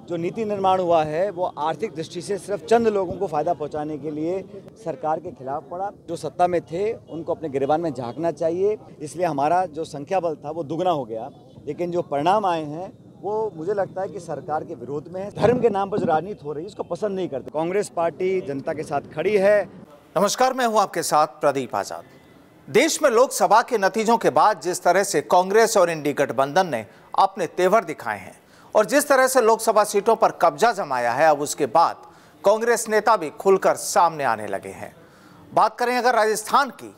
जो नीति निर्माण हुआ है वो आर्थिक दृष्टि से सिर्फ चंद लोगों को फायदा पहुंचाने के लिए सरकार के खिलाफ पड़ा। जो सत्ता में थे उनको अपने गिरबान में झांकना चाहिए, इसलिए हमारा जो संख्या बल था वो दुगना हो गया। लेकिन जो परिणाम आए हैं वो मुझे लगता है कि सरकार के विरोध में है। धर्म के नाम पर जो राजनीति हो रही है उसको पसंद नहीं करते। कांग्रेस पार्टी जनता के साथ खड़ी है। नमस्कार, मैं हूं आपके साथ प्रदीप आजाद। देश में लोकसभा के नतीजों के बाद जिस तरह से कांग्रेस और इंडी गठबंधन ने अपने तेवर दिखाए हैं और जिस तरह से लोकसभा सीटों पर कब्जा जमाया है, अब उसके बाद कांग्रेस नेता भी खुलकर सामने आने लगे हैं। बात करें अगर राजस्थान की,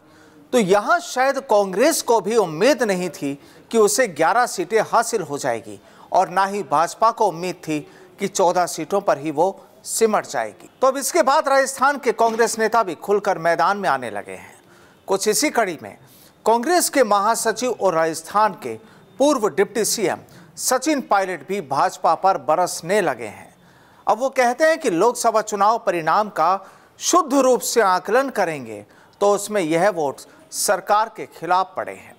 तो यहां शायद कांग्रेस को भी उम्मीद नहीं थी कि उसे 11 सीटें हासिल हो जाएगी और ना ही भाजपा को उम्मीद थी कि 14 सीटों पर ही वो सिमट जाएगी। तो अब इसके बाद राजस्थान के कांग्रेस नेता भी खुलकर मैदान में आने लगे हैं। कुछ इसी कड़ी में कांग्रेस के महासचिव और राजस्थान के पूर्व डिप्टी सीएम सचिन पायलट भी भाजपा पर बरसने लगे हैं। अब वो कहते हैं कि लोकसभा चुनाव परिणाम का शुद्ध रूप से आकलन करेंगे तो उसमें यह वोट सरकार के खिलाफ पड़े हैं।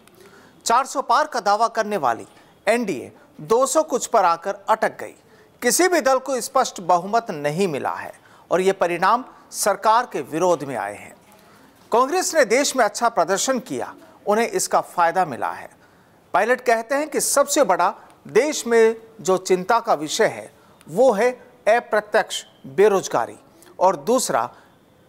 400 पार का दावा करने वाली एनडीए 200 कुछ पर आकर अटक गई। किसी भी दल को स्पष्ट बहुमत नहीं मिला है और ये परिणाम सरकार के विरोध में आए हैं। कांग्रेस ने देश में अच्छा प्रदर्शन किया, उन्हें इसका फायदा मिला है। पायलट कहते हैं कि सबसे बड़ा देश में जो चिंता का विषय है वो है अप्रत्यक्ष बेरोजगारी और दूसरा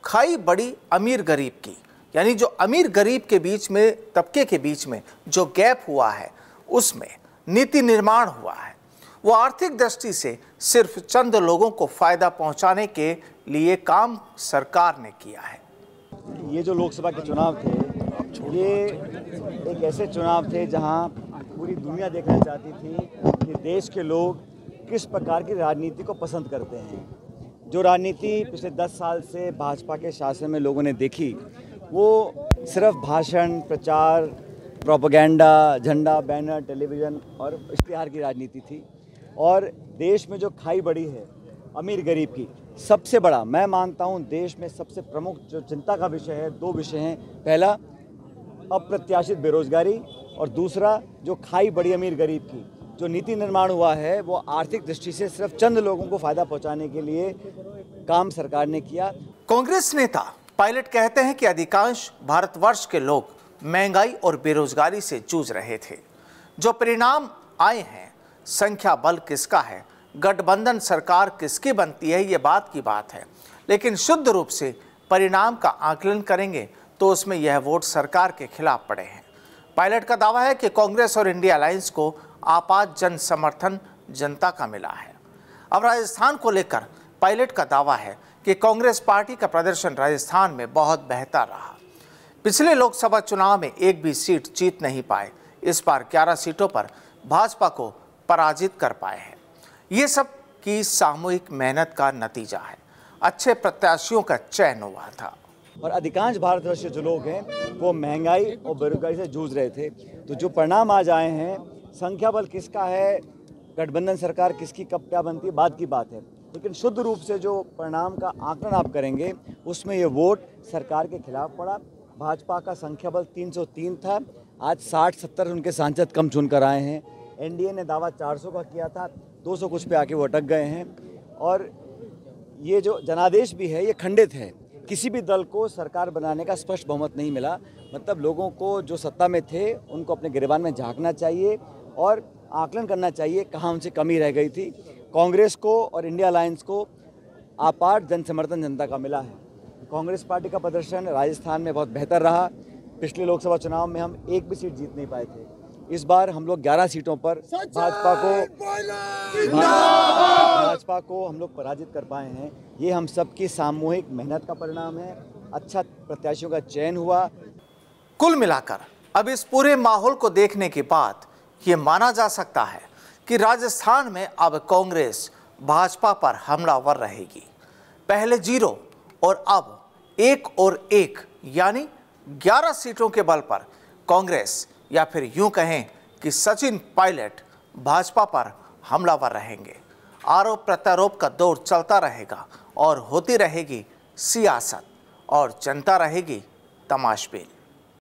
खाई बड़ी अमीर गरीब की, यानी जो अमीर गरीब के बीच में, तबके के बीच में जो गैप हुआ है उसमें नीति निर्माण हुआ है। वो आर्थिक दृष्टि से सिर्फ चंद लोगों को फायदा पहुंचाने के लिए काम सरकार ने किया है। ये जो लोकसभा के चुनाव थे ये एक ऐसे चुनाव थे जहां पूरी दुनिया देखना चाहती थी कि देश के लोग किस प्रकार की राजनीति को पसंद करते हैं। जो राजनीति पिछले 10 साल से भाजपा के शासन में लोगों ने देखी वो सिर्फ भाषण, प्रचार, प्रोपेगेंडा, झंडा, बैनर, टेलीविज़न और इश्तिहार की राजनीति थी। और देश में जो खाई बड़ी है अमीर गरीब की, सबसे बड़ा मैं मानता हूं देश में सबसे प्रमुख जो चिंता का विषय है, 2 विषय हैं। पहला अप्रत्याशित बेरोजगारी और दूसरा जो खाई बड़ी अमीर गरीब की। जो नीति निर्माण हुआ है वो आर्थिक दृष्टि से सिर्फ चंद लोगों को फायदा पहुंचाने के लिए काम सरकार ने किया। कांग्रेस नेता पायलट कहते हैं कि अधिकांश भारतवर्ष के लोग महंगाई और बेरोजगारी से जूझ रहे थे। जो परिणाम आए हैं, संख्या बल किसका है, गठबंधन सरकार किसकी बनती है, ये बात की बात है। लेकिन शुद्ध रूप से परिणाम का आकलन करेंगे तो उसमें यह वोट सरकार के खिलाफ पड़े हैं। पायलट का दावा है कि कांग्रेस और इंडिया अलायंस को आपात जन समर्थन जनता का मिला है। अब राजस्थान को लेकर पायलट का दावा है कि कांग्रेस पार्टी का प्रदर्शन राजस्थान में बहुत बेहतर रहा। पिछले लोकसभा चुनाव में एक भी सीट जीत नहीं पाए, इस बार 11 सीटों पर भाजपा को पराजित कर पाए हैं। ये सब की सामूहिक मेहनत का नतीजा है। अच्छे प्रत्याशियों का चयन हुआ था और अधिकांश भारतवर्ष जो लोग हैं वो महंगाई और बेरोजगारी से जूझ रहे थे। तो जो परिणाम आज आए हैं, संख्या बल किसका है, गठबंधन सरकार किसकी कब क्या बनती है, बाद की बात है। लेकिन शुद्ध रूप से जो परिणाम का आकलन आप करेंगे उसमें ये वोट सरकार के खिलाफ पड़ा। भाजपा का संख्या बल 303 था, आज 60-70 उनके सांसद कम चुनकर आए हैं। एनडीए ने दावा 400 का किया था, 200 कुछ पे आके वो अटक गए हैं। और ये जो जनादेश भी है ये खंडित है। किसी भी दल को सरकार बनाने का स्पष्ट बहुमत नहीं मिला। मतलब लोगों को जो सत्ता में थे उनको अपने गिरबान में झांकना चाहिए और आकलन करना चाहिए कहाँ उनसे कमी रह गई थी। कांग्रेस को और इंडिया अलायंस को आपार जन समर्थन जनता का मिला है। कांग्रेस पार्टी का प्रदर्शन राजस्थान में बहुत बेहतर रहा। पिछले लोकसभा चुनाव में हम एक भी सीट जीत नहीं पाए थे। इस बार हम लोग 11 सीटों पर भाजपा को हम लोग पराजित कर पाए हैं। ये हम सबकी सामूहिक मेहनत का परिणाम है। अच्छा प्रत्याशियों का चयन हुआ। कुल मिलाकर अब इस पूरे माहौल को देखने के बाद ये माना जा सकता है कि राजस्थान में अब कांग्रेस भाजपा पर हमलावर रहेगी। पहले 0 और अब 1 और 1 यानी 11 सीटों के बल पर कांग्रेस, या फिर यूं कहें कि सचिन पायलट भाजपा पर हमलावर रहेंगे। आरोप प्रत्यारोप का दौर चलता रहेगा और होती रहेगी सियासत और जनता रहेगी तमाशबीन।